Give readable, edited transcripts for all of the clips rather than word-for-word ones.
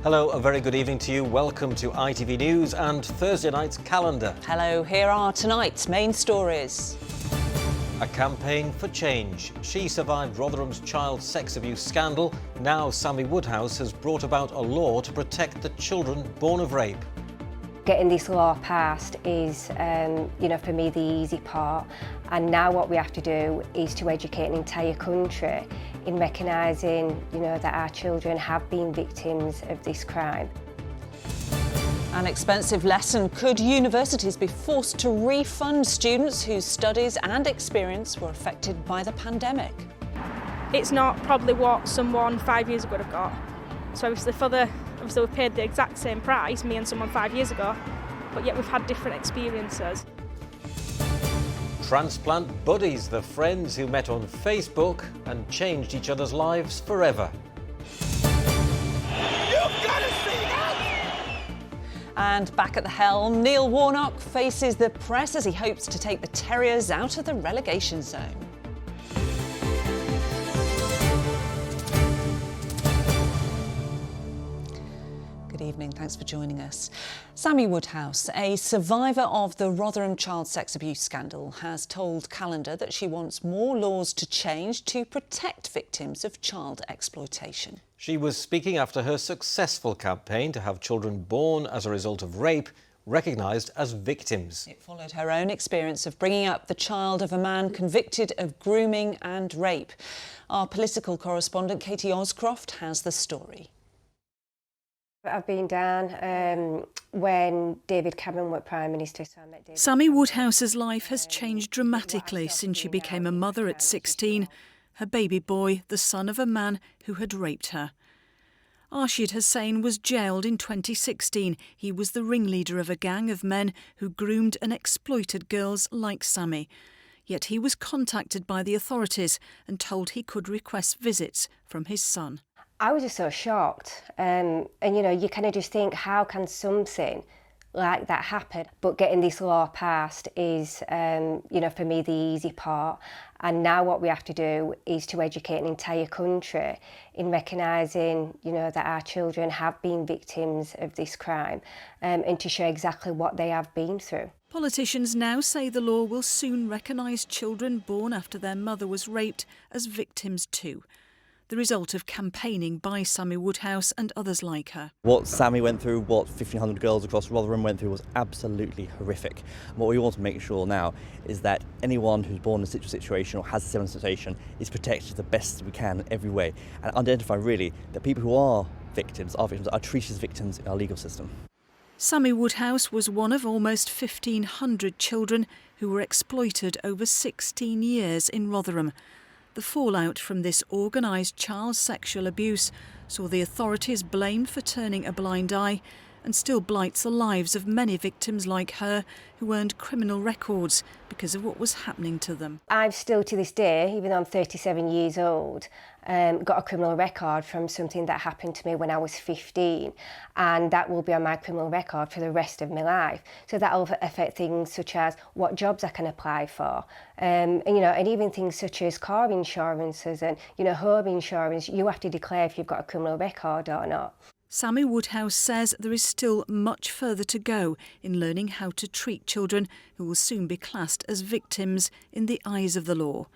Hello, a very good evening to you. Welcome to ITV News and Thursday night's calendar. Hello, here are tonight's main stories. A campaign for change. She survived Rotherham's child sex abuse scandal. Now Sammy Woodhouse has brought about a law to protect the children born of rape. Getting this law passed is, for me, the easy part. And now what we have to do is to educate an entire country in recognising, that our children have been victims of this crime. An expensive lesson. Could universities be forced to refund students whose studies and experience were affected by the pandemic? It's not probably what someone 5 years ago would have got. So obviously we've paid the exact same price, me and someone 5 years ago, but yet we've had different experiences. Transplant buddies, the friends who met on Facebook and changed each other's lives forever. And back at the helm, Neil Warnock faces the press as he hopes to take the Terriers out of the relegation zone. Good evening, thanks for joining us. Sammy Woodhouse, a survivor of the Rotherham child sex abuse scandal, has told Calendar that she wants more laws to change to protect victims of child exploitation. She was speaking after her successful campaign to have children born as a result of rape recognised as victims. It followed her own experience of bringing up the child of a man convicted of grooming and rape. Our political correspondent Katie Oscroft has the story. I've been down when David Cameron was Prime Minister. So I met David. Sammy Woodhouse's life has changed dramatically since she became a mother at 16. Her baby boy, the son of a man who had raped her. Arshid Hussain was jailed in 2016. He was the ringleader of a gang of men who groomed and exploited girls like Sammy. Yet he was contacted by the authorities and told he could request visits from his son. I was just so shocked. You kind of just think, how can something like that happen? But getting this law passed is, for me, the easy part. And now what we have to do is to educate an entire country in recognising, that our children have been victims of this crime, and to show exactly what they have been through. Politicians now say the law will soon recognise children born after their mother was raped as victims too. The result of campaigning by Sammy Woodhouse and others like her. What Sammy went through, what 1,500 girls across Rotherham went through was absolutely horrific. And what we want to make sure now is that anyone who's born in such a situation or has a similar situation is protected the best we can in every way, and identify really that people who are victims are treated as victims in our legal system. Sammy Woodhouse was one of almost 1,500 children who were exploited over 16 years in Rotherham. The fallout from this organised child sexual abuse saw the authorities blamed for turning a blind eye and still blights the lives of many victims like her who earned criminal records because of what was happening to them. I've still to this day, even though I'm 37 years old, got a criminal record from something that happened to me when I was 15, and that will be on my criminal record for the rest of my life. So that will affect things such as what jobs I can apply for, and even things such as car insurances and home insurance. You have to declare if you've got a criminal record or not. Sammy Woodhouse says there is still much further to go in learning how to treat children who will soon be classed as victims in the eyes of the law.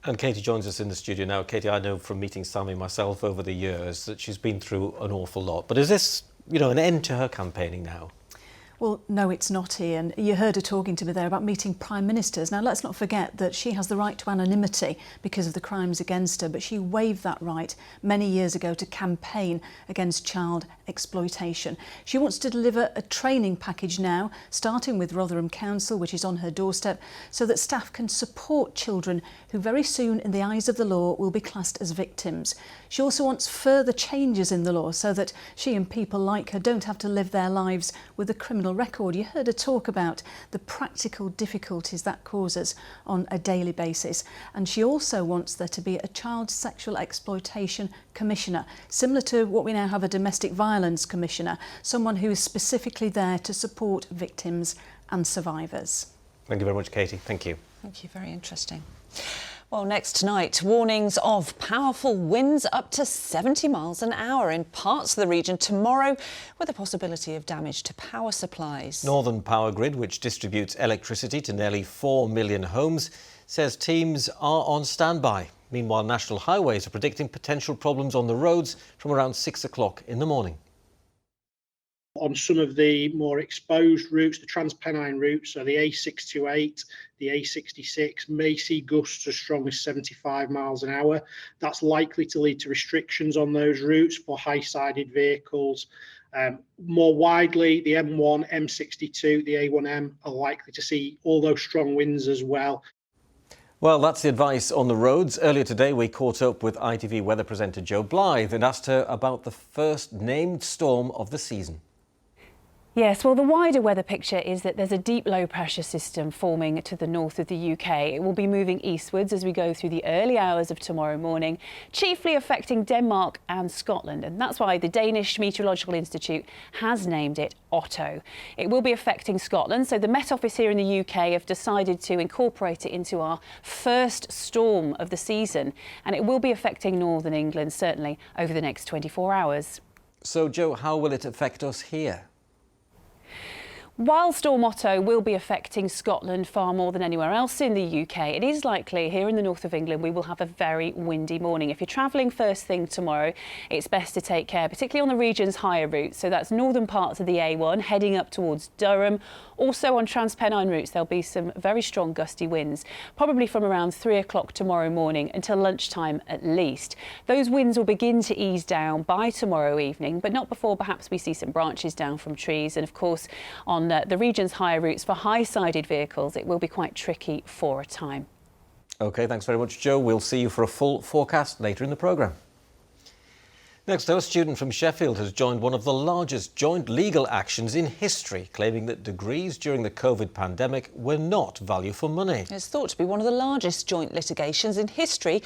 And Katie joins us in the studio now. Katie, I know from meeting Sammy myself over the years that she's been through an awful lot. But is this, an end to her campaigning now? Well, no, it's not, Ian. You heard her talking to me there about meeting prime ministers. Now, let's not forget that she has the right to anonymity because of the crimes against her, but she waived that right many years ago to campaign against child exploitation. She wants to deliver a training package now, starting with Rotherham Council, which is on her doorstep, so that staff can support children who very soon, in the eyes of the law, will be classed as victims. She also wants further changes in the law so that she and people like her don't have to live their lives with a criminal record. You heard her talk about the practical difficulties that causes on a daily basis. And she also wants there to be a child sexual exploitation commissioner, similar to what we now have a domestic violence commissioner, someone who is specifically there to support victims and survivors. Thank you very much, Katie. Thank you. Thank you, very interesting. Well, next tonight, warnings of powerful winds up to 70 miles an hour in parts of the region tomorrow, with a possibility of damage to power supplies. Northern Power Grid, which distributes electricity to nearly 4 million homes, says teams are on standby. Meanwhile, National Highways are predicting potential problems on the roads from around 6 o'clock in the morning. On some of the more exposed routes, the Transpennine routes, so the A628, the A66, may see gusts as strong as 75 miles an hour. That's likely to lead to restrictions on those routes for high-sided vehicles. More widely, the M1, M62, the A1M are likely to see all those strong winds as well. Well, that's the advice on the roads. Earlier today, we caught up with ITV weather presenter Jo Blythe and asked her about the first named storm of the season. Yes, well, the wider weather picture is that there's a deep low pressure system forming to the north of the UK. It will be moving eastwards as we go through the early hours of tomorrow morning, chiefly affecting Denmark and Scotland. And that's why the Danish Meteorological Institute has named it Otto. It will be affecting Scotland, so the Met Office here in the UK have decided to incorporate it into our first storm of the season. And it will be affecting northern England, certainly, over the next 24 hours. So, Jo, how will it affect us here? While Storm Otto will be affecting Scotland far more than anywhere else in the UK, it is likely here in the north of England we will have a very windy morning. If you're travelling first thing tomorrow, it's best to take care, particularly on the region's higher routes. So that's northern parts of the A1 heading up towards Durham. Also on Transpennine routes, there'll be some very strong gusty winds, probably from around 3 o'clock tomorrow morning until lunchtime at least. Those winds will begin to ease down by tomorrow evening, but not before perhaps we see some branches down from trees. And of course, on the region's higher routes for high-sided vehicles, it will be quite tricky for a time. OK, thanks very much, Jo. We'll see you for a full forecast later in the programme. Next, a student from Sheffield has joined one of the largest joint legal actions in history, claiming that degrees during the COVID pandemic were not value for money. It's thought to be one of the largest joint litigations in history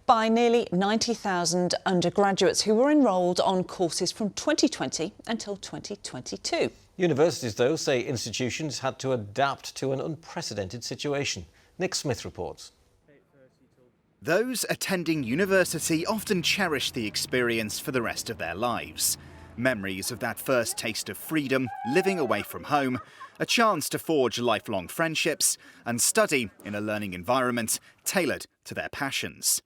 by nearly 90,000 undergraduates who were enrolled on courses from 2020 until 2022. Universities, though, say institutions had to adapt to an unprecedented situation. Nick Smith reports. Those attending university often cherish the experience for the rest of their lives. Memories of that first taste of freedom, living away from home, a chance to forge lifelong friendships and study in a learning environment tailored to their passions.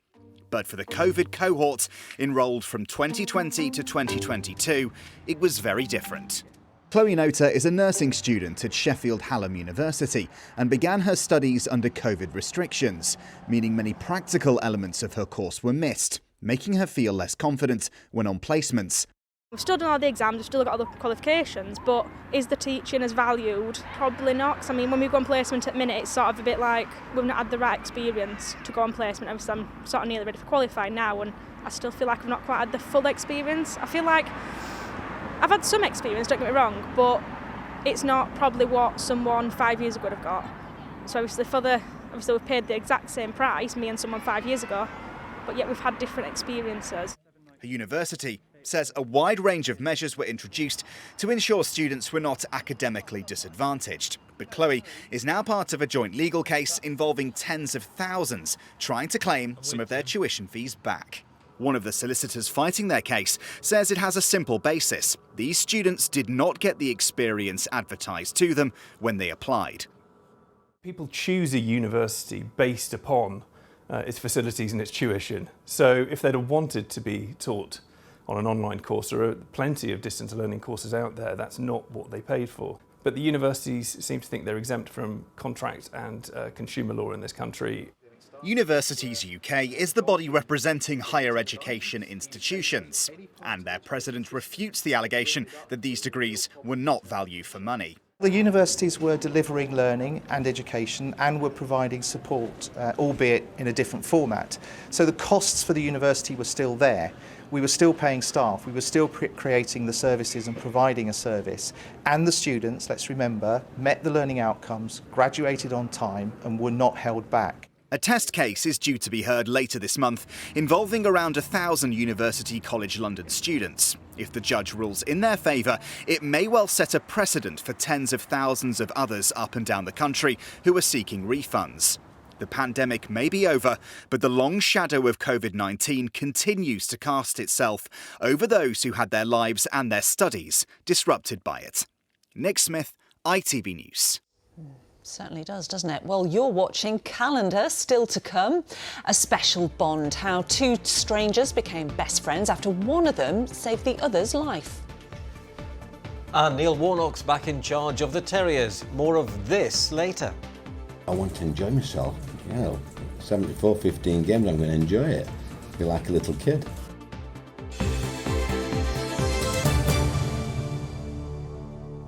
But for the COVID cohort enrolled from 2020 to 2022, it was very different. Chloe Nota is a nursing student at Sheffield Hallam University and began her studies under COVID restrictions, meaning many practical elements of her course were missed, making her feel less confident when on placements. We've still done all the exams, we've still got all the qualifications, but is the teaching as valued? Probably not, 'cause I mean, when we go on placement at the minute, it's sort of a bit like we've not had the right experience to go on placement. Obviously, I'm sort of nearly ready for qualifying now, and I still feel like I've not quite had the full experience. I feel like I've had some experience, don't get me wrong, but it's not probably what someone 5 years ago would have got. So obviously we've paid the exact same price, me and someone 5 years ago, but yet we've had different experiences. The university says a wide range of measures were introduced to ensure students were not academically disadvantaged. But Chloe is now part of a joint legal case involving tens of thousands trying to claim some of their tuition fees back. One of the solicitors fighting their case says it has a simple basis. These students did not get the experience advertised to them when they applied. People choose a university based upon its facilities and its tuition. So if they'd have wanted to be taught on an online course, there are plenty of distance learning courses out there. That's not what they paid for. But the universities seem to think they're exempt from contract and consumer law in this country. Universities UK is the body representing higher education institutions, and their president refutes the allegation that these degrees were not value for money. The universities were delivering learning and education and were providing support, albeit in a different format. So the costs for the university were still there. We were still paying staff, we were still creating the services and providing a service. And the students, let's remember, met the learning outcomes, graduated on time and were not held back. A test case is due to be heard later this month, involving around 1,000 University College London students. If the judge rules in their favour, it may well set a precedent for tens of thousands of others up and down the country who are seeking refunds. The pandemic may be over, but the long shadow of COVID-19 continues to cast itself over those who had their lives and their studies disrupted by it. Nick Smith, ITV News. Certainly does, doesn't it? Well, you're watching Calendar, still to come. A special bond, how two strangers became best friends after one of them saved the other's life. And Neil Warnock's back in charge of the Terriers. More of this later. I want to enjoy myself. 74-15 games, I'm going to enjoy it. Be like a little kid.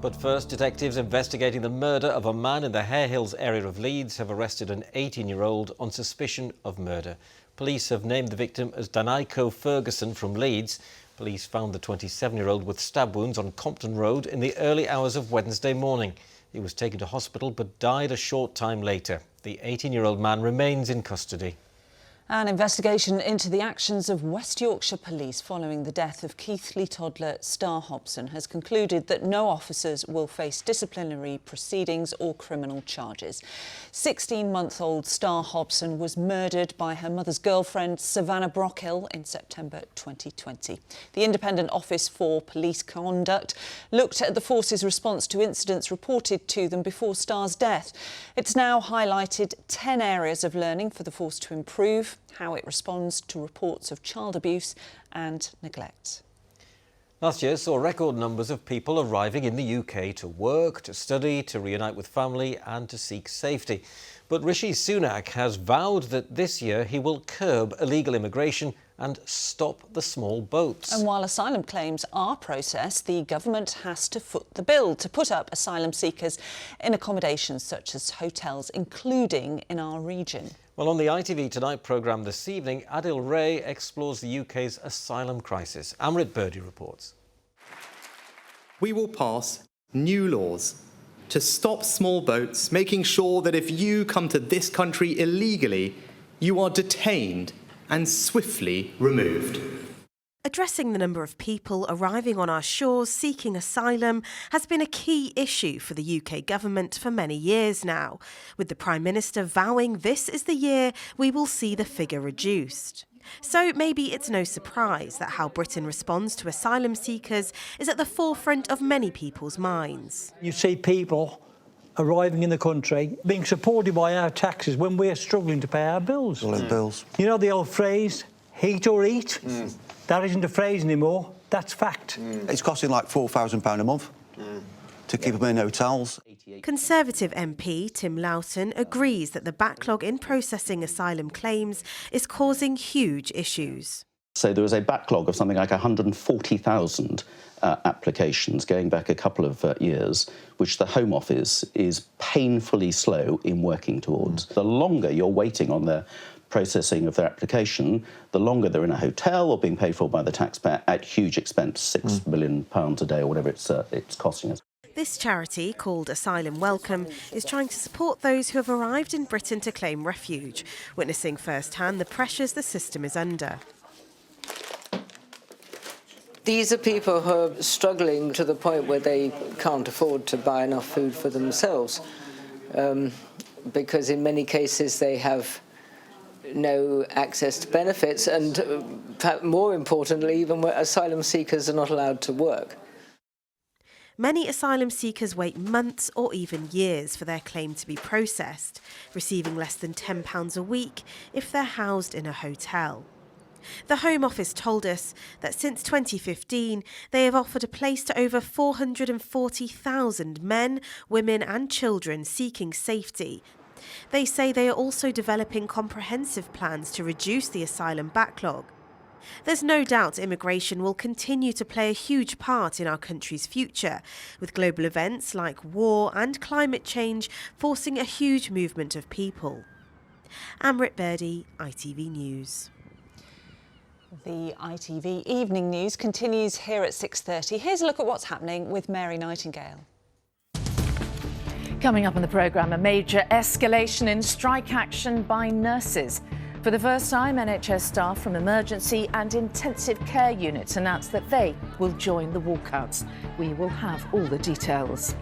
But first, detectives investigating the murder of a man in the Hare Hills area of Leeds have arrested an 18-year-old on suspicion of murder. Police have named the victim as Danaiko Ferguson from Leeds. Police found the 27-year-old with stab wounds on Compton Road in the early hours of Wednesday morning. He was taken to hospital but died a short time later. The 18-year-old man remains in custody. An investigation into the actions of West Yorkshire Police following the death of Keithley toddler Star Hobson has concluded that no officers will face disciplinary proceedings or criminal charges. 16-month-old Star Hobson was murdered by her mother's girlfriend, Savannah Brockhill, in September 2020. The Independent Office for Police Conduct looked at the force's response to incidents reported to them before Star's death. It's now highlighted 10 areas of learning for the force to improve, how it responds to reports of child abuse and neglect. Last year saw record numbers of people arriving in the UK to work, to study, to reunite with family and to seek safety. But Rishi Sunak has vowed that this year he will curb illegal immigration and stop the small boats. And while asylum claims are processed, the government has to foot the bill to put up asylum seekers in accommodations such as hotels, including in our region. Well, on the ITV Tonight programme this evening, Adil Ray explores the UK's asylum crisis. Amrit Birdie reports. We will pass new laws to stop small boats, making sure that if you come to this country illegally, you are detained and swiftly removed. Addressing the number of people arriving on our shores seeking asylum has been a key issue for the UK government for many years now, with the Prime Minister vowing this is the year we will see the figure reduced. So maybe it's no surprise that how Britain responds to asylum seekers is at the forefront of many people's minds. You see people arriving in the country being supported by our taxes when we're struggling to pay our bills. Bills. You know the old phrase, heat or eat? That isn't a phrase anymore, that's fact. It's costing like £4,000 a month to keep them in hotels. Conservative MP Tim Loughton agrees that the backlog in processing asylum claims is causing huge issues. So there was a backlog of something like 140,000 applications going back a couple of years, which the Home Office is painfully slow in working towards. The longer you're waiting on the processing of their application, the longer they're in a hotel or being paid for by the taxpayer at huge expense, £6 million a day or whatever it's costing us. This charity, called Asylum Welcome, is trying to support those who have arrived in Britain to claim refuge, witnessing firsthand the pressures the system is under. These are people who are struggling to the point where they can't afford to buy enough food for themselves, because in many cases they have no access to benefits, and more importantly, even where asylum seekers are not allowed to work. Many asylum seekers wait months or even years for their claim to be processed, receiving less than £10 a week if they're housed in a hotel. The Home Office told us that since 2015, they have offered a place to over 440,000 men, women and children seeking safety. They say they are also developing comprehensive plans to reduce the asylum backlog. There's no doubt immigration will continue to play a huge part in our country's future, with global events like war and climate change forcing a huge movement of people. Amrit Birdie, ITV News. The ITV Evening News continues here at 6:30. Here's a look at what's happening with Mary Nightingale. Coming up on the programme, a major escalation in strike action by nurses. For the first time, NHS staff from emergency and intensive care units announced that they will join the walkouts. We will have all the details.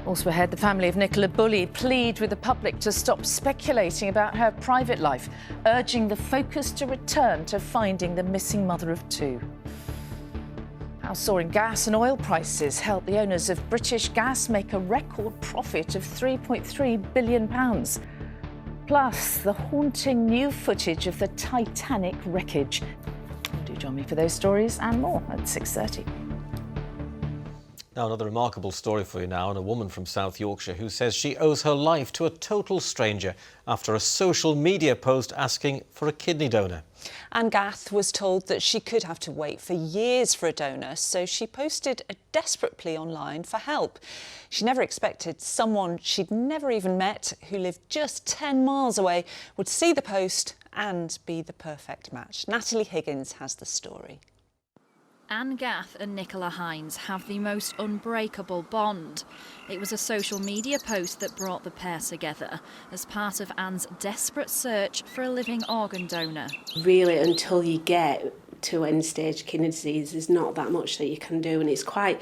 Also ahead, the family of Nicola Bulley plead with the public to stop speculating about her private life, urging the focus to return to finding the missing mother of two. How soaring gas and oil prices help the owners of British Gas make a record profit of £3.3 billion. Plus, the haunting new footage of the Titanic wreckage. Do join me for those stories and more at 6:30. Now, another remarkable story for you now, and a woman from South Yorkshire who says she owes her life to a total stranger after a social media post asking for a kidney donor. Anne Gath was told that she could have to wait for years for a donor, so she posted a desperate plea online for help. She never expected someone she'd never even met, who lived just 10 miles away, would see the post and be the perfect match. Natalie Higgins has the story. Anne Gath and Nicola Hines have the most unbreakable bond. It was a social media post that brought the pair together as part of Anne's desperate search for a living organ donor. Really, until you get to end-stage kidney disease, there's not that much that you can do, and it's quite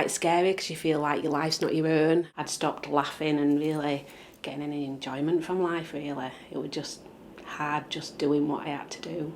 scary because you feel like your life's not your own. I'd stopped laughing and really getting any enjoyment from life, really. It was just hard just doing what I had to do.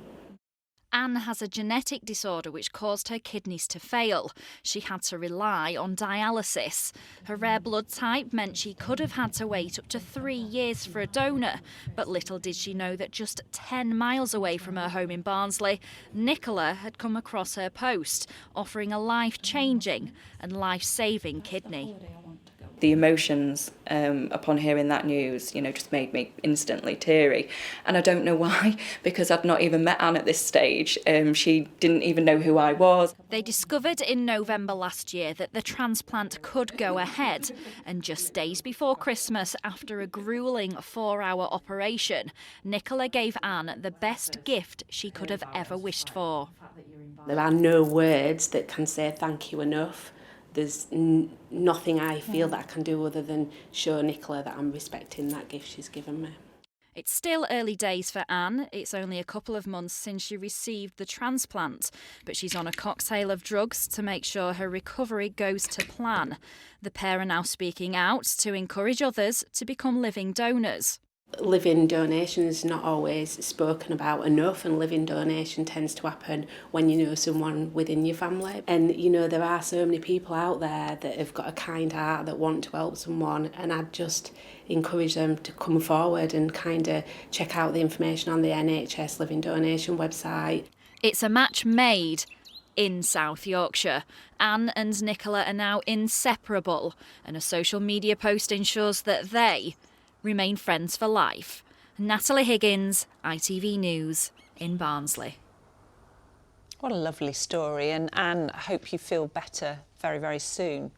Anne has a genetic disorder which caused her kidneys to fail. She had to rely on dialysis. Her rare blood type meant she could have had to wait up to 3 years for a donor. But little did she know that just 10 miles away from her home in Barnsley, Nicola had come across her post, offering a life-changing and life-saving kidney. The emotions upon hearing that news, just made me instantly teary. And I don't know why, because I'd not even met Anne at this stage. She didn't even know who I was. They discovered in November last year that the transplant could go ahead. And just days before Christmas, after a gruelling 4-hour operation, Nicola gave Anne the best gift she could have ever wished for. There are no words that can say thank you enough. There's nothing I feel that I can do other than show Nicola that I'm respecting that gift she's given me. It's still early days for Anne. It's only a couple of months since she received the transplant, but she's on a cocktail of drugs to make sure her recovery goes to plan. The pair are now speaking out to encourage others to become living donors. Living donation is not always spoken about enough, and living donation tends to happen when you know someone within your family. And there are so many people out there that have got a kind heart that want to help someone, and I'd just encourage them to come forward and kind of check out the information on the NHS Living Donation website. It's a match made in South Yorkshire. Anne and Nicola are now inseparable, and a social media post ensures that they remain friends for life. Natalie Higgins, ITV News in Barnsley. What a lovely story, and Anne, I hope you feel better very, very soon.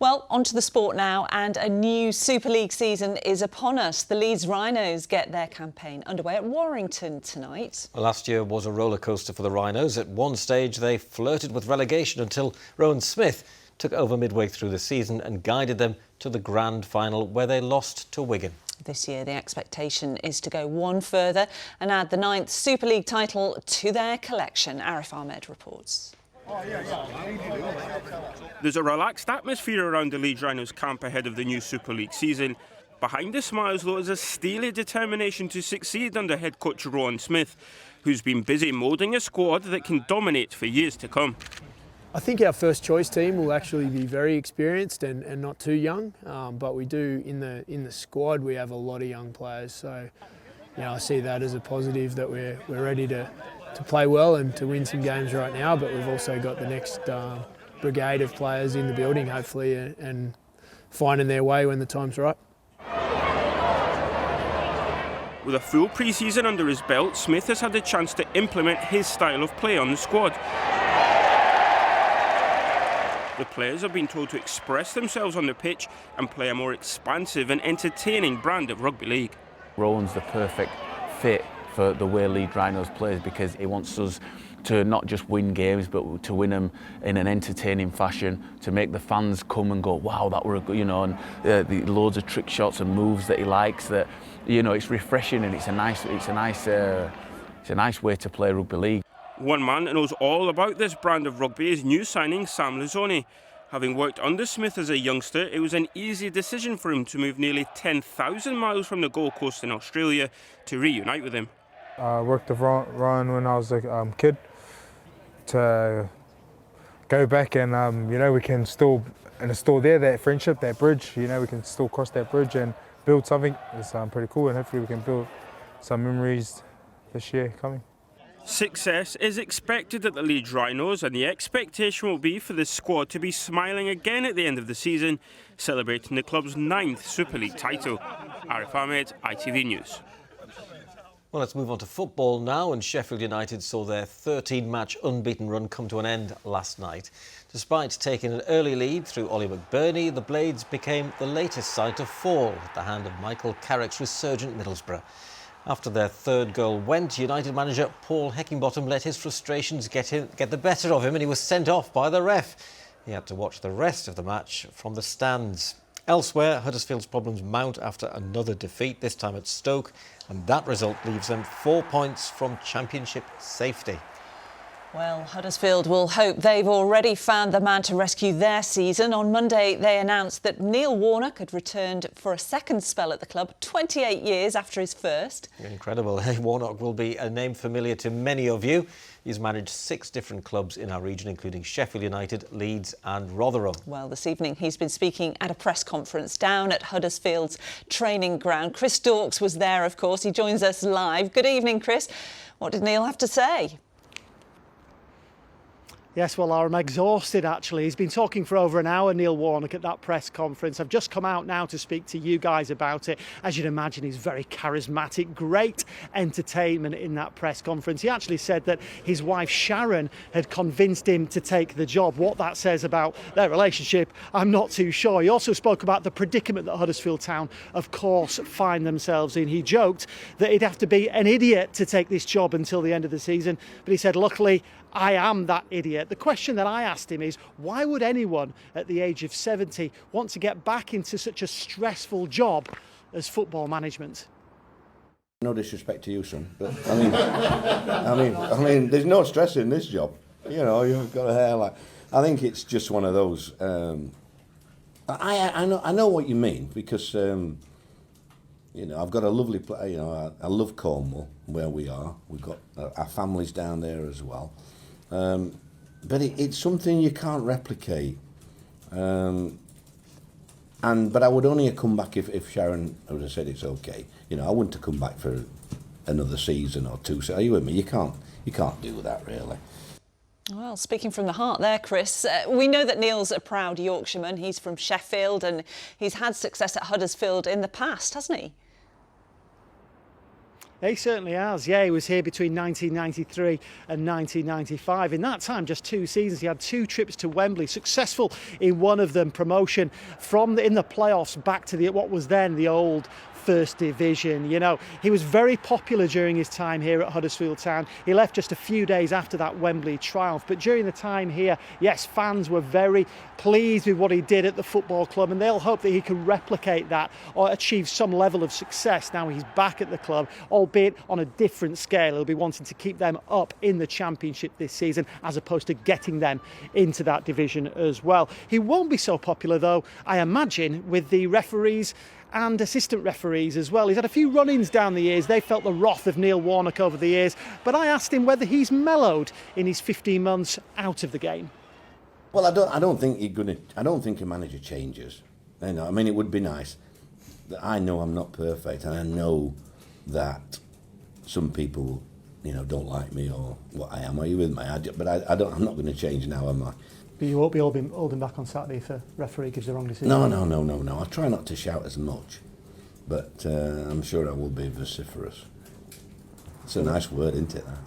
Well, on to the sport now, and a new Super League season is upon us. The Leeds Rhinos get their campaign underway at Warrington tonight. Well, last year was a rollercoaster for the Rhinos. At one stage, they flirted with relegation until Rowan Smith took over midway through the season and guided them to the grand final, where they lost to Wigan. This year, the expectation is to go one further and add the 9th Super League title to their collection. Arif Ahmed reports. There's a relaxed atmosphere around the Leeds Rhinos camp ahead of the new Super League season. Behind the smiles, though, is a steely determination to succeed under head coach Rowan Smith, who's been busy moulding a squad that can dominate for years to come. I think our first choice team will actually be very experienced and not too young, but we do in the squad we have a lot of young players, so I see that as a positive, that we're ready to play well and to win some games right now, but we've also got the next brigade of players in the building hopefully and finding their way when the time's right. With a full pre-season under his belt, Smith has had the chance to implement his style of play on the squad. The players have been told to express themselves on the pitch and play a more expansive and entertaining brand of rugby league. Rowan's the perfect fit for the way Leeds Rhinos plays, because he wants us to not just win games, but to win them in an entertaining fashion, to make the fans come and go, wow, that were a good, and the loads of trick shots and moves that he likes. That it's refreshing, and it's a nice way to play rugby league. One man that knows all about this brand of rugby is new signing Sam Lazzoni. Having worked under Smith as a youngster, it was an easy decision for him to move nearly 10,000 miles from the Gold Coast in Australia to reunite with him. I worked with Ron when I was a kid to go back and, we can still install that friendship, that bridge, we can still cross that bridge and build something. It's pretty cool, and hopefully we can build some memories this year coming. Success is expected at the Leeds Rhinos, and the expectation will be for the squad to be smiling again at the end of the season, celebrating the club's 9th Super League title. Arif Ahmed, ITV News. Well, let's move on to football now, and Sheffield United saw their 13-match unbeaten run come to an end last night. Despite taking an early lead through Ollie McBurney, the Blades became the latest side to fall at the hand of Michael Carrick's resurgent Middlesbrough. After their third goal went, United manager Paul Heckingbottom let his frustrations get the better of him, and he was sent off by the ref. He had to watch the rest of the match from the stands. Elsewhere, Huddersfield's problems mount after another defeat, this time at Stoke, and that result leaves them 4 points from Championship safety. Well, Huddersfield will hope they've already found the man to rescue their season. On Monday, they announced that Neil Warnock had returned for a second spell at the club, 28 years after his first. Incredible. Warnock will be a name familiar to many of you. He's managed 6 different clubs in our region, including Sheffield United, Leeds and Rotherham. Well, this evening he's been speaking at a press conference down at Huddersfield's training ground. Chris Dawkes was there, of course. He joins us live. Good evening, Chris. What did Neil have to say? Yes, well, I'm exhausted, actually. He's been talking for over an hour, Neil Warnock, at that press conference. I've just come out now to speak to you guys about it. As you'd imagine, he's very charismatic, great entertainment in that press conference. He actually said that his wife, Sharon, had convinced him to take the job. What that says about their relationship, I'm not too sure. He also spoke about the predicament that Huddersfield Town, of course, find themselves in. He joked that he'd have to be an idiot to take this job until the end of the season. But he said, luckily, I am that idiot. The question that I asked him is, why would anyone at the age of 70 want to get back into such a stressful job as football management? No disrespect to you, son, but I mean, there's no stress in this job. You've got a hair like. I think it's just one of those. I know what you mean, because I've got a lovely place. I love Cornwall, where we are. We've got our families down there as well. But it's something you can't replicate. But I would only have come back if Sharon would have said it's okay. I wouldn't have come back for another season or two. So are you with me? You can't do that, really. Well, speaking from the heart there, Chris, we know that Neil's a proud Yorkshireman. He's from Sheffield and he's had success at Huddersfield in the past, hasn't he? He certainly has, yeah. He was here between 1993 and 1995. In that time, just 2 seasons, he had 2 trips to Wembley, successful in one of them, promotion in the playoffs back to what was then the old First Division. He was very popular during his time here at Huddersfield Town. He left just a few days after that Wembley triumph, but during the time here, yes, fans were very pleased with what he did at the football club, and they'll hope that he can replicate that or achieve some level of success now he's back at the club, albeit on a different scale. He'll be wanting to keep them up in the Championship this season, as opposed to getting them into that division as well. He won't be so popular, though, I imagine, with the referees and assistant referees as well. He's had a few run-ins down the years. They felt the wrath of Neil Warnock over the years, but I asked him whether he's mellowed in his 15 months out of the game. Well, I don't think a manager changes. It would be nice. I know I'm not perfect, and I know that some people, don't like me or what I am. Are you with me? But I'm not going to change now, am I? But you won't be holding back on Saturday if a referee gives the wrong decision? No. I try not to shout as much, but I'm sure I will be vociferous. It's a nice word, isn't it, that?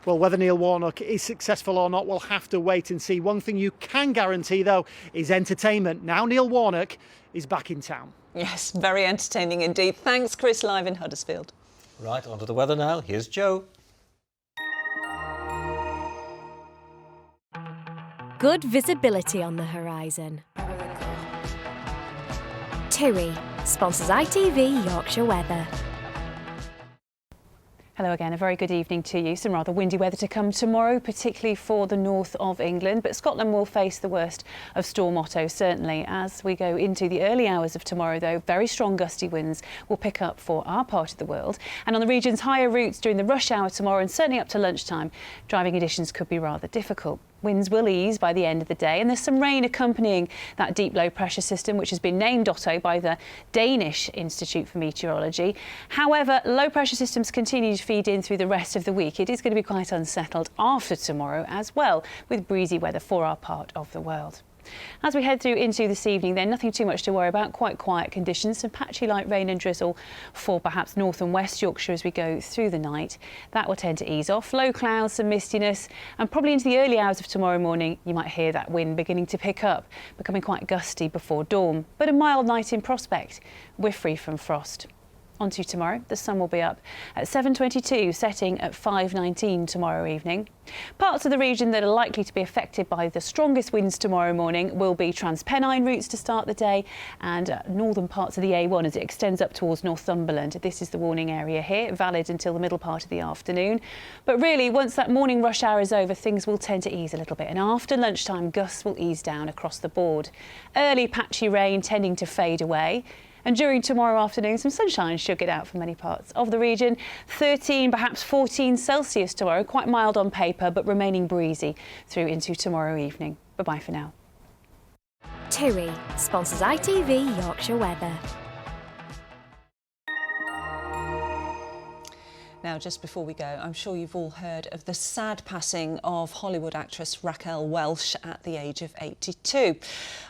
Well, whether Neil Warnock is successful or not, we'll have to wait and see. One thing you can guarantee, though, is entertainment. Now Neil Warnock is back in town. Yes, very entertaining indeed. Thanks, Chris, live in Huddersfield. Right, on to the weather now. Here's Joe. Good visibility on the horizon. TUI sponsors ITV Yorkshire Weather. Hello again, a very good evening to you. Some rather windy weather to come tomorrow, particularly for the north of England, but Scotland will face the worst of Storm Otto, certainly. As we go into the early hours of tomorrow, though, very strong gusty winds will pick up for our part of the world. And on the region's higher routes during the rush hour tomorrow and certainly up to lunchtime, driving conditions could be rather difficult. Winds will ease by the end of the day, and there's some rain accompanying that deep low pressure system, which has been named Otto by the Danish Institute for Meteorology. However, low pressure systems continue to feed in through the rest of the week. It is going to be quite unsettled after tomorrow as well, with breezy weather for our part of the world. As we head through into this evening, then nothing too much to worry about, quite quiet conditions, some patchy light rain and drizzle for perhaps north and west Yorkshire as we go through the night. That will tend to ease off, low clouds, some mistiness, and probably into the early hours of tomorrow morning you might hear that wind beginning to pick up, becoming quite gusty before dawn, but a mild night in prospect. We're free from frost. On to tomorrow, the sun will be up at 7:22, setting at 5:19 tomorrow evening. Parts of the region that are likely to be affected by the strongest winds tomorrow morning will be Transpennine routes to start the day and northern parts of the A1 as it extends up towards Northumberland. This is the warning area here, valid until the middle part of the afternoon. But really, once that morning rush hour is over, things will tend to ease a little bit, and after lunchtime, gusts will ease down across the board. Early patchy rain tending to fade away. And during tomorrow afternoon, some sunshine should get out for many parts of the region. 13, perhaps 14 Celsius tomorrow, quite mild on paper, but remaining breezy through into tomorrow evening. Bye-bye for now. TUI sponsors ITV Yorkshire Weather. Now, just before we go, I'm sure you've all heard of the sad passing of Hollywood actress Raquel Welch at the age of 82.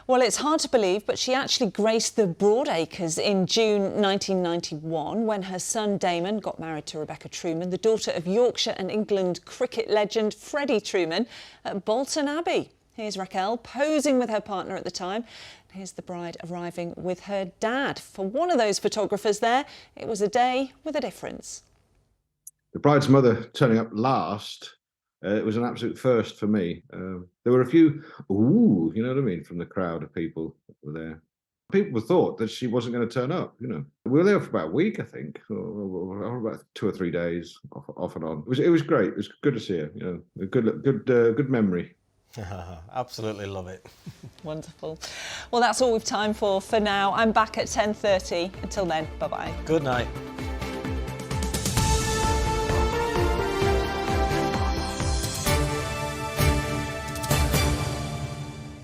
Well, it's hard to believe, but she actually graced the Broadacres in June 1991 when her son Damon got married to Rebecca Truman, the daughter of Yorkshire and England cricket legend Freddie Truman, at Bolton Abbey. Here's Raquel posing with her partner at the time. Here's the bride arriving with her dad. For one of those photographers there, it was a day with a difference. The bride's mother turning up last, it was an absolute first for me. There were a few, ooh, you know what I mean, from the crowd of people that were there. People thought that she wasn't going to turn up, you know. We were there for about a week, I think, or about 2 or 3 days, off and on. It was great. It was good to see her, you know, a good memory. Absolutely love it. Wonderful. Well, that's all we've time for now. I'm back at 10:30. Until then, bye-bye. Good night.